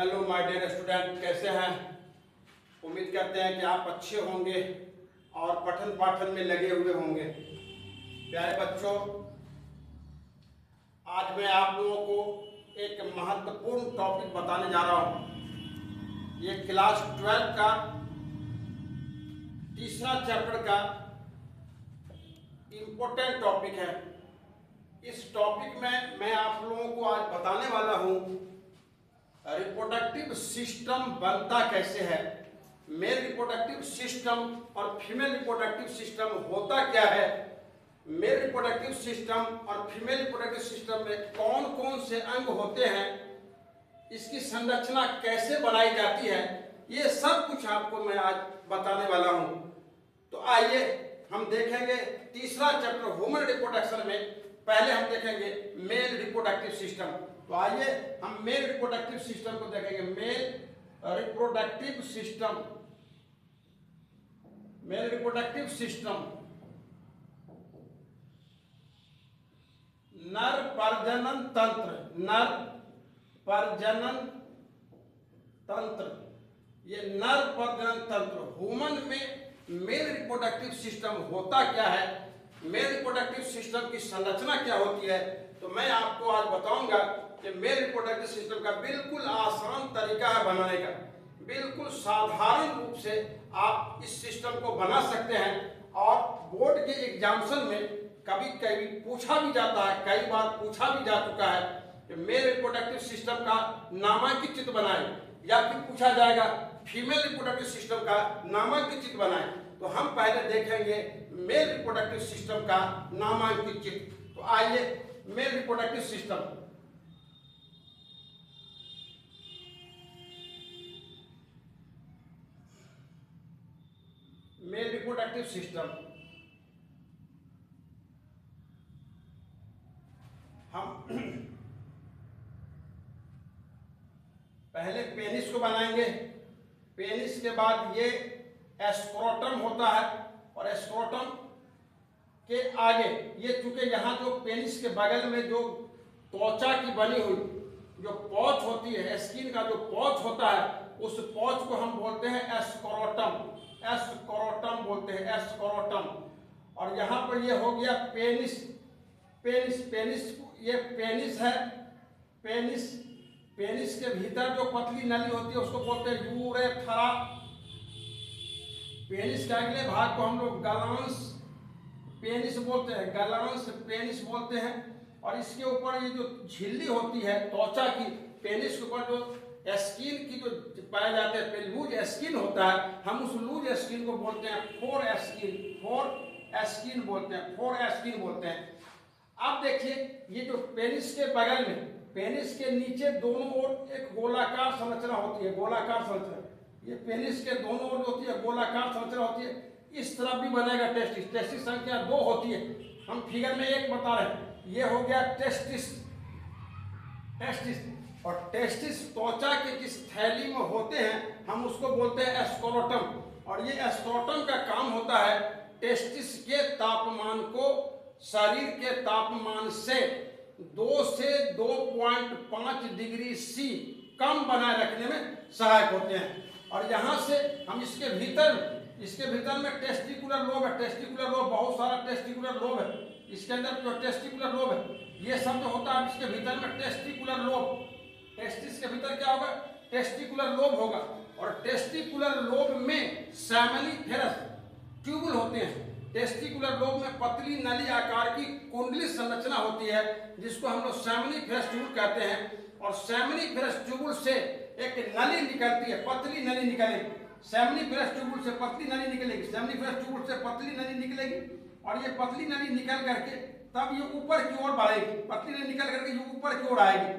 Hello my dear student, कैसे हैं? उम्मीद करते हैं कि आप अच्छे होंगे और पठन पाठन में लगे हुए होंगे। प्यारे बच्चों, आज मैं आप लोगों को एक महत्वपूर्ण टॉपिक बताने जा रहा हूँ। ये क्लास 12 का तीसरा चैप्टर का इम्पोर्टेंट टॉपिक है। इस टॉपिक में मैं आप लोगों को आज बताने वाला हूँ रिप्रोडक्टिव सिस्टम बनता कैसे है, मेल रिप्रोडक्टिव सिस्टम और फीमेल रिप्रोडक्टिव सिस्टम होता क्या है, मेल रिप्रोडक्टिव सिस्टम और फीमेल रिप्रोडक्टिव सिस्टम में कौन कौन से अंग होते हैं, इसकी संरचना कैसे बनाई जाती है, ये सब कुछ आपको मैं आज बताने वाला हूँ। तो आइए हम देखेंगे तीसरा चैप्टर ह्यूमन रिप्रोडक्शन में। पहले हम देखेंगे मेल रिप्रोडक्टिव सिस्टम। तो आइए हम मेल रिप्रोडक्टिव सिस्टम को देखेंगे। Male reproductive system, male reproductive system नर प्रजनन तंत्र, नर प्रजनन तंत्र, ये नर प्रजनन तंत्र ह्यूमन में मेल रिप्रोडक्टिव सिस्टम होता क्या है, मेल रिप्रोडक्टिव सिस्टम की संरचना क्या होती है, तो मैं आपको आज बताऊंगा कि मेल रिप्रोडक्टिव सिस्टम का बिल्कुल आसान तरीका है बनाने का। बिल्कुल साधारण रूप से आप इस सिस्टम को बना सकते हैं और बोर्ड के एग्जामिनेशन में कभी कभी पूछा भी जाता है, कई बार पूछा भी जा चुका है कि मेल रिप्रोडक्टिव सिस्टम का नामांकित चित्र बनाएं, या फिर पूछा जाएगा फीमेल रिप्रोडक्टिव सिस्टम का नामांकित चित्र बनाएं। तो हम पहले देखेंगे मेल रिप्रोडक्टिव सिस्टम का नामांकित चित्र। तो आइए male reproductive system, male reproductive system हम पहले पेनिस को बनाएंगे। पेनिस के बाद ये स्क्रोटम होता है और स्क्रोटम के आगे ये, चूंकि यहाँ जो पेनिस के बगल में जो त्वचा की बनी हुई जो पौच होती है, स्किन का जो पौच होता है, उस पौच को हम बोलते हैं स्क्रोटम, स्क्रोटम बोलते हैं, स्क्रोटम। और यहाँ पर ये हो गया पेनिस, पेनिस, पेनिस ये पेनिस है। पेनिस, पेनिस के भीतर जो पतली नली होती है उसको बोलते हैं यूरेथ्रा। पेनिस के अगले भाग को हम लोग गलांस पेनिस बोलते हैं, गलांस पेनिस बोलते हैं। और इसके ऊपर ये जो झिल्ली होती है त्वचा की, पेनिस के ऊपर जो स्किन की जो पाए जाते हैं लूज स्किन होता है, हम उस लूज स्किन को बोलते हैं फोर स्किन, फोर स्किन बोलते हैं, फोर स्किन बोलते हैं। अब देखिए ये जो पेनिस के बगल में, पेनिस के नीचे दोनों ओर एक गोलाकार संरचना होती है, गोलाकार संरचना। ये पेनिस के दोनों ओर होती है गोलाकार संरचना होती है। इस तरफ भी बनेगा टेस्टिस, टेस्टिस संख्या 2 होती है, हम फिगर में 1 बता रहे हैं। ये हो गया टेस्टिस, टेस्टिस। और टेस्टिस त्वचा के जिस थैली में होते हैं हम उसको बोलते हैं स्क्रोटम। और ये स्क्रोटम का काम होता है टेस्टिस के तापमान को शरीर के तापमान से 2 से 2.5 डिग्री सी कम बनाए रखने में सहायक होते हैं। और यहाँ से हम इसके भीतर में टेस्टिकुलर लोब है, टेस्टिकुलर लोब, बहुत सारा टेस्टिकुलर लोब है इसके अंदर। जो टेस्टिकुलर लोब है ये सब जो होता है इसके भीतर में टेस्टिकुलर लोब, टेस्टिस के भीतर क्या होगा, टेस्टिकुलर लोब होगा। और टेस्टिकुलर लोब में सैमनीफेरस ट्यूबुल होते हैं। टेस्टिकुलर लोब में पतली नली आकार की कुंडली संरचना होती है जिसको हम लोग सैमनीफेरस ट्यूबुल कहते हैं। और सैमनीफेरस ट्यूबुल से एक नली निकलती है, पतली नली निकलेगी, सैमनीफेरस ट्यूबुल से पतली नली निकलेगी, सैमनीफेरस ट्यूबुल से पतली नली निकलेगी। और ये पतली नली निकल करके तब ये ऊपर की ओर बढ़ेगी, पतली नली निकल करके ये ऊपर की ओर आएगी।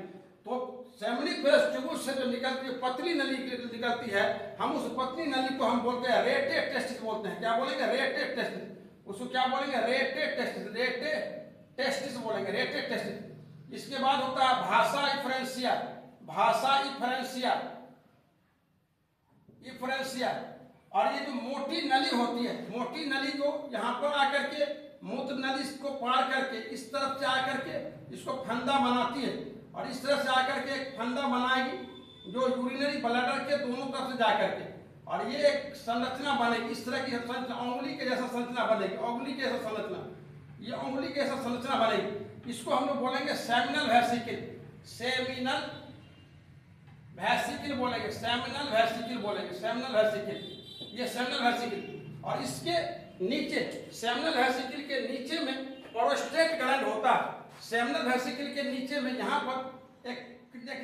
तो सैमनीफेरस ट्यूबुल से जो निकलती है पतली नली निकलती है, हम उस पतली नली को हम बोलते हैं रेटे टेस्टिस बोलते हैं। क्या बोलेंगे, रेटे टेस्टिस। उसको क्या बोलेंगे, रेटे टेस्टिस, रेटे टेस्टिस बोलेंगे, रेटे टेस्टिस। इसके बाद होता है भाषा इफरेंशिया, भाषा इफरेंशिया, इफरेंशिया। और ये जो मोटी नली होती है, मोटी नली जो यहाँ पर आकर के मूत्र नली को पार करके इस तरफ से आकर के इसको फंदा बनाती है। और इस तरह से आकर के एक फंदा बनाएगी जो यूरिनरी ब्लैडर के दोनों तरफ से जाकर के, और ये एक संरचना बनेगी, इस तरह की संरचना, उंगली के जैसा संरचना बनेगी, उंगली के जैसा संरचना, ये उंगली के जैसा संरचना बनेगी। इसको हम लोग बोलेंगे सेमिनल वेसिकल, सेमिनल वेसिकल बोलेंगे, सेमिनल वेसिकल बोलेंगे, सेमिनल वेसिकल, ये सेमिनल वेसिकल। और इसके नीचे, सेमिनल वेसिकल के नीचे में प्रोस्टेट ग्लैंड होता है। सेमिनल वेसिकल के नीचे में यहाँ पर एक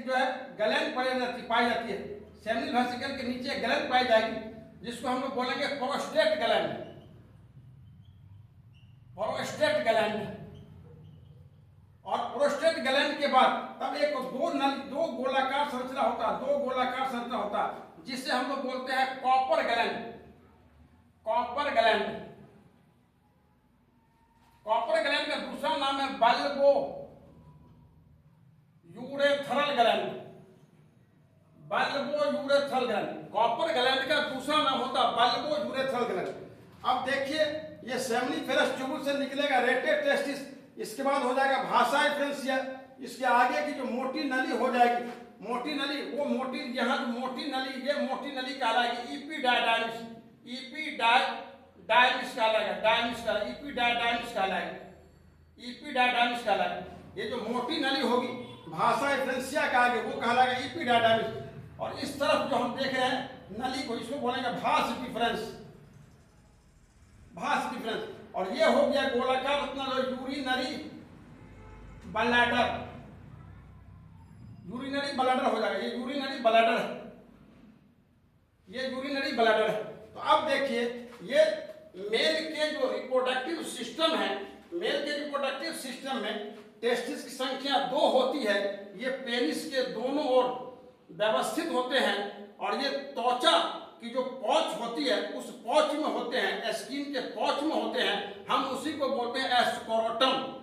जो है ग्लैंड पाई जाती है। सेमिनल वेसिकल के नीचे एक ग्लैंड पाई जाएगी, जिसको हम लोग बोलेंगे प्रोस्टेट ग्लैंड, प्रोस्टेट ग्लैंड। और प्रोस्टेट ग्लैंड के बाद तब एक दो गोलाकार संरचना होता है, दो गोलाकार संरचना होता है, जिसे हम लोग बोलते हैं copper gland, copper gland. Copper gland का दूसरा नाम है bulbo urethral gland, bulbo urethral gland. Copper gland का दूसरा नाम होता है बल्बो यूरेथ्रल ग्लैंड। अब देखिए, ये सेमिनिफेरस ट्यूबुल से निकलेगा रेटे टेस्टिस, इसके बाद हो जाएगा भाषा फ्रेंसिया, इसके आगे की जो मोटी नली हो जाएगी, मोटी नली, वो मोटी, यहाँ मोटी नली, ये मोटी नली कहलाएगी इपीडायडाइमिस, इपीडायडाइमिस कहलाएगा, डायमिस कहलाएगा, इपीडायडाइमिस कहलाएगा, इपीडायडाइमिस कहलाएगा। ये जो मोटी नली होगी भाषा फ्रेंसिया का आगे, वो कहलाएगा इपीडायडाइमिस। और इस तरफ जो हम देख रहे हैं नली को, इसको बोलेंगे भास डिफरेंस, भास डिफरेंस। और ये हो गया गोलाकार रत्ना जो यूरिनरी ब्लैडर, यूरिनरी ब्लैडर हो जाएगा, ये यूरिनरी ब्लैडर है, ये यूरिनरी ब्लैडर है। तो अब देखिए, ये मेल के जो रिप्रोडक्टिव सिस्टम है, मेल के रिप्रोडक्टिव सिस्टम में टेस्टिस की संख्या 2 होती है। ये पेनिस के दोनों ओर व्यवस्थित होते हैं, और ये त्वचा की जो पौच होती है उस पौच में होते हैं, स्किन के पौच में होते हैं, हम उसी को बोलते हैं स्क्रोटम।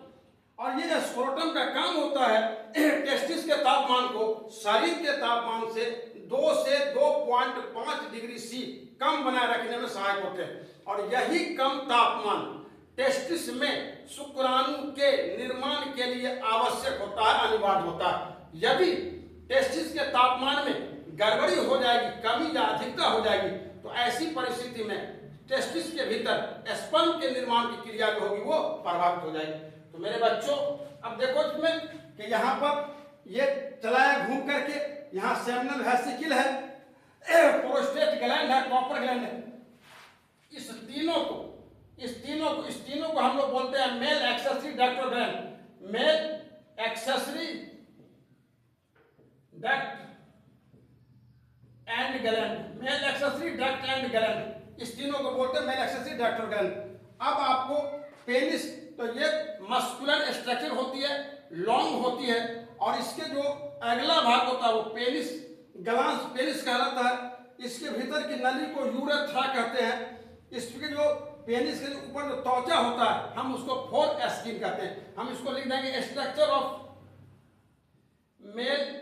और ये स्क्रोटम का काम होता है टेस्टिस के तापमान को शरीर के तापमान से 2 से 2.5 डिग्री सी कम बनाए रखने में सहायक होते हैं। और यही कम तापमान टेस्टिस में शुक्राणु के निर्माण के लिए आवश्यक होता है, अनिवार्य होता है। यदि टेस्टिस के तापमान में गड़बड़ी हो जाएगी, कमी या अधिकता हो जाएगी, तो ऐसी परिस्थिति में टेस्टिस के भीतर स्पर्म के निर्माण की क्रिया जो होगी वो प्रभावित हो जाएगी। तो मेरे बच्चों, अब देखो इसमें कि यहाँ पर ये चलाया घूम करके, यहाँ सेमिनल वेसिकल है, प्रोस्टेट ग्लैंड है, कॉपर ग्लैंड है। इस तीनों को हम लोग बोलते हैं male accessory duct gland, male accessory duct and gland, male accessory duct and gland, इस तीनों को बोलते हैं मेल एक्सेसरी डक्ट और ग्लैंड। अब आपको पेनिस, तो ये मस्कुलर स्ट्रक्चर होती है, लॉन्ग होती है, और इसके जो अगला भाग होता है वो पेनिस ग्लांस पेनिस कहलाता है। इसके भीतर की नली को यूरेथ्रा कहते हैं। इसके जो पेनिस के ऊपर जो त्वचा होता है हम उसको फोर स्किन कहते हैं। हम इसको लिख देंगे structure of male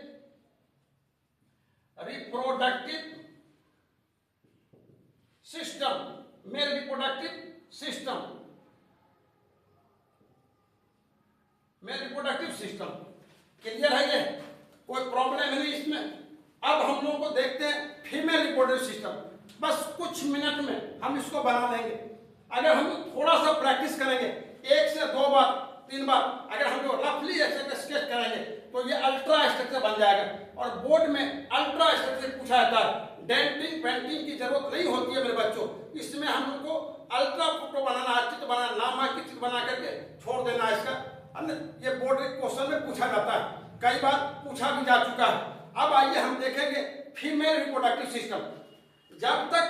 reproductive system, male reproductive system, male reproductive system. Clear है? ये कोई प्रॉब्लम नहीं इसमें। अब हम लोगों को देखते हैं फीमेल रिप्रोडक्टिव सिस्टम। बस कुछ मिनट में हम इसको बना लेंगे। अगर हम थोड़ा सा प्रैक्टिस करेंगे, 1 से 2 बार 3 बार, अगर हम लोग रफली ऐसे स्केच करेंगे तो ये अल्ट्रा स्ट्रक्चर बन जाएगा। और बोर्ड में अल्ट्रा स्ट्रक्चर पूछा जाता है, डेंटिंग पेंटिंग की जरूरत नहीं होती है मेरे बच्चों। इसमें हम लोग को अल्ट्रा फोटो बनाना, चित्र बनाना, नामांकित चित्र बना करके छोड़ देना इसका। ये बोर्ड के क्वेश्चन में पूछा जाता है, कई बार पूछा भी जा चुका है। अब आइए हम देखेंगे फीमेल रिप्रोडक्टिव सिस्टम। जब तक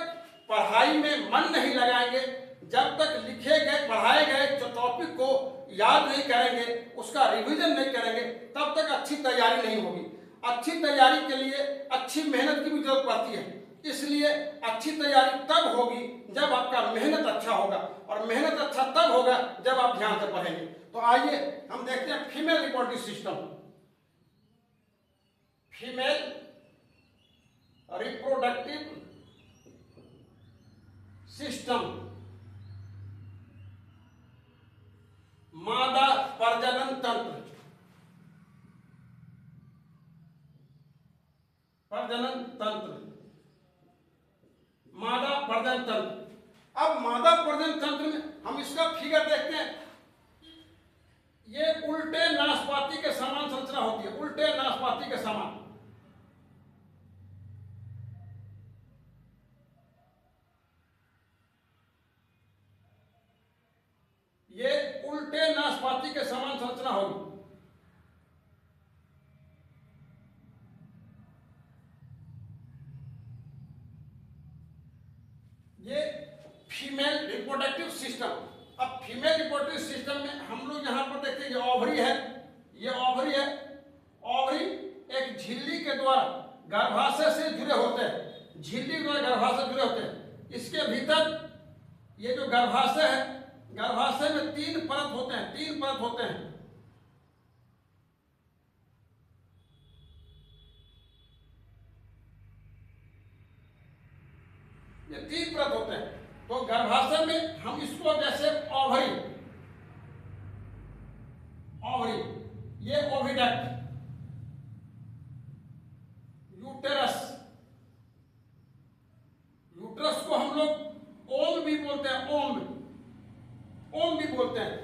पढ़ाई में मन नहीं लगाएंगे, जब तक लिखे गए पढ़ाए गए जो टॉपिक को याद नहीं करेंगे, उसका रिवीजन नहीं करेंगे, तब तक अच्छी तैयारी नहीं होगी। अच्छी तैयारी के लिए अच्छी मेहनत की भी जरूरत पड़ती है। इसलिए अच्छी तैयारी तब होगी जब आपका मेहनत अच्छा होगा, और मेहनत अच्छा तब होगा जब आप ध्यान से पढ़ेंगे। तो आइए हम देखते हैं female reproductive system. Female reproductive system, मादा प्रजनन तंत्र, प्रजनन प्रजनन तंत्र, मादा प्रजनन तंत्र। अब मादा प्रजनन तंत्र में हम इसका फिगर देखते हैं। ये उल्टे नाशपाती के समान संरचना होती है, उल्टे नाशपाती के समान। ये उल्टे नाशपाती के समान संरचना होगी। ये फीमेल रिप्रोडक्टिव सिस्टम। अब फीमेल रिप्रोडक्टिव सिस्टम में हम लोग यहाँ पर देखते हैं ये ओवरी है, ये ओवरी है। ओवरी एक झिल्ली के द्वारा गर्भाशय से जुड़े होते हैं, झिल्ली के द्वारा गर्भाशय जुड़े होते हैं। इसके भीतर ये जो गर्भाशय है, गर्भाशय में 3 परत होते हैं, 3 परत होते हैं। ये 3 परत होते हैं। तो गर्भाशय में हम इसको जैसे ओवरी, ओवरी, ये ओविडक्ट, यूटेरस, यूटेरस को हम लोग ओम भी बोलते हैं, ओम, ओम भी बोलते हैं।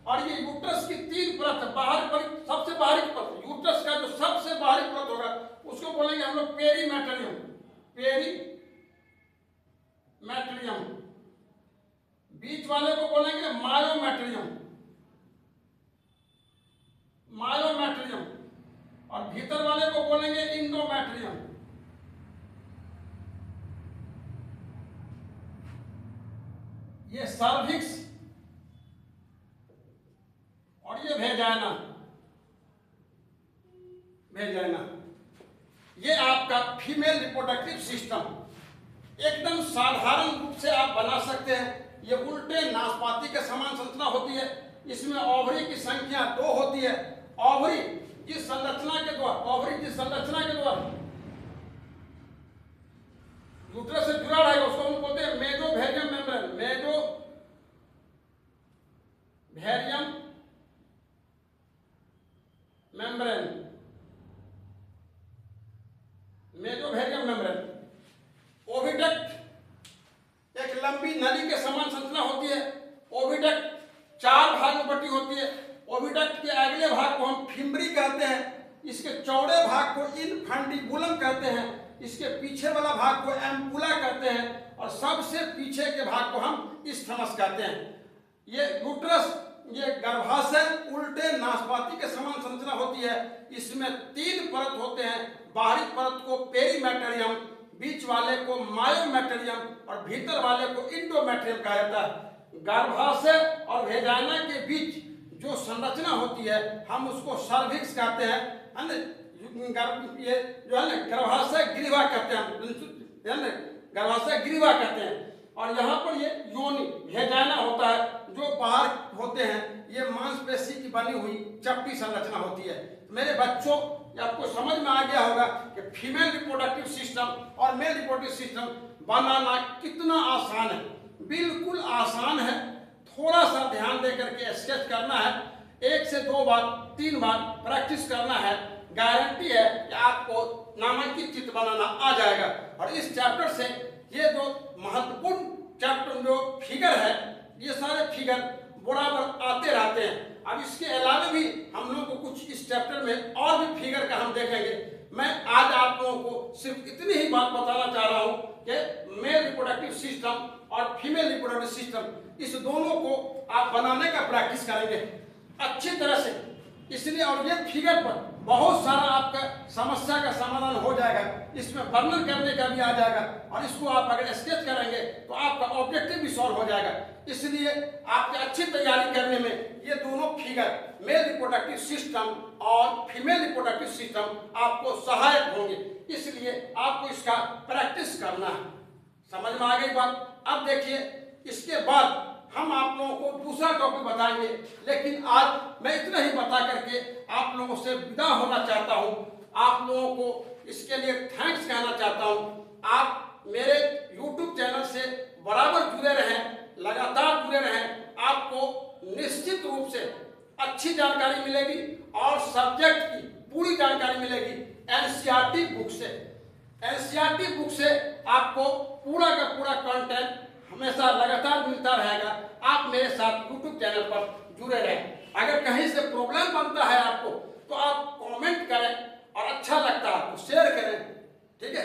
और ये यूटेरस की 3 परत है। बाहर पर सबसे बाहरी परत, यूटेरस का जो सबसे बाहरी परत होगा उसको बोलेंगे हम लोग पेरीमेटरियम, पेरीमेटरियम। बीच वाले को बोलेंगे मायोमेट्रियम, मायोमेट्रियम। और भीतर वाले को बोलेंगे इंडोमेट्रियम। ये सर्विक्स और ये वेजाइना, वेजाइना। ये आपका फीमेल रिप्रोडक्टिव सिस्टम एकदम साधारण रूप से आप बना सकते हैं। ये उल्टे नाशपाती के समान संरचना होती है। इसमें ओवरी की संख्या 2 होती है। ओवरी जिस संरचना के द्वारा, ओवरी जिस संरचना के द्वारा यूट्रस से जुड़ा रहेगा उसको हम बोलते हैं मेजोवेरियम मेम्ब्रेन, मेजोवेरियम मेम्ब्रेन, मेजोवेरियम मेम्ब्रेन। ओविडक्ट एक लंबी नली के समान संरचना होती है। ओविडक्ट 4 भाग में बटी होती है। ओविडक्ट के अगले भाग को हम फिम्बरी कहते हैं, इसके चौड़े भाग को इनफंडिबुलम कहते हैं, इसके पीछे वाला भाग को एम्पुला कहते हैं, और सबसे पीछे के भाग को हम इस्थमस कहते हैं। ये यूट्रस, ये गर्भाशय उल्टे नाशपाती के समान संरचना होती है। इसमें 3 परत होते हैं। बाहरी परत को पेरीमेटरियम, बीच वाले को मायोमेट्रियम और भीतर वाले को इंडोमेट्रियम कहा जाता है। गर्भाशय और वेजाइना के बीच जो संरचना होती है हम उसको सर्विक्स कहते हैं। ये जो है ना गर्भाशय ग्रीवा कहते हैं, गर्भाशय ग्रीवा कहते हैं। और यहाँ पर ये योनि वेजाइना होता है, जो बाहर होते हैं ये मांसपेशी की बनी हुई चपटी संरचना होती है। मेरे बच्चों, आपको समझ में आ गया होगा कि फीमेल रिप्रोडक्टिव सिस्टम और मेल रिप्रोडक्टिव सिस्टम बनाना कितना आसान है। बिल्कुल आसान है। थोड़ा सा ध्यान दे करके स्केच करना है, 1 से 2 बार 3 बार प्रैक्टिस करना है। गारंटी है कि आपको नामांकित चित्र बनाना आ जाएगा। और इस चैप्टर से ये जो महत्वपूर्ण चैप्टर जो फिगर है, ये सारे फिगर बराबर आते रहते हैं। अब इसके अलावा भी हम लोग को कुछ इस चैप्टर में और भी फिगर का हम देखेंगे। मैं आज आप लोगों को सिर्फ इतनी ही बात बताना चाह रहा हूं कि मेल रिप्रोडक्टिव सिस्टम और फीमेल रिप्रोडक्टिव सिस्टम, इस दोनों को आप बनाने का प्रैक्टिस करेंगे अच्छी तरह से। इसलिए और ये फिगर पर बहुत सारा आपका समस्या का समाधान हो जाएगा। इसमें वर्णन करने का भी आ जाएगा, और इसको आप अगर स्केच करेंगे तो आपका ऑब्जेक्टिव भी सॉल्व हो जाएगा। इसलिए आपकी अच्छी तैयारी करने में ये दोनों फिगर, मेल रिप्रोडक्टिव सिस्टम और फीमेल रिप्रोडक्टिव सिस्टम, आपको सहायक होंगे। इसलिए आपको इसका प्रैक्टिस करना है। समझ में आ गई बात? अब देखिए, इसके बाद हम आप लोगों को दूसरा टॉपिक बताएंगे, लेकिन आज मैं इतना ही बता करके आप लोगों से विदा होना चाहता हूं। आप लोगों को इसके लिए थैंक्स कहना चाहता हूं। आप मेरे YouTube चैनल से बराबर जुड़े रहें, लगातार जुड़े रहें। आपको निश्चित रूप से अच्छी जानकारी मिलेगी और सब्जेक्ट की पूरी जानकारी मिलेगी NCERT बुक से। एनसीईआरटी बुक से आपको पूरा का पूरा कंटेंट हमेशा लगातार मिलता रहेगा। आप मेरे साथ यूट्यूब चैनल पर जुड़े रहें। अगर कहीं से प्रॉब्लम बनता है आपको तो आप कमेंट करें और अच्छा लगता है आपको शेयर करें, ठीक है।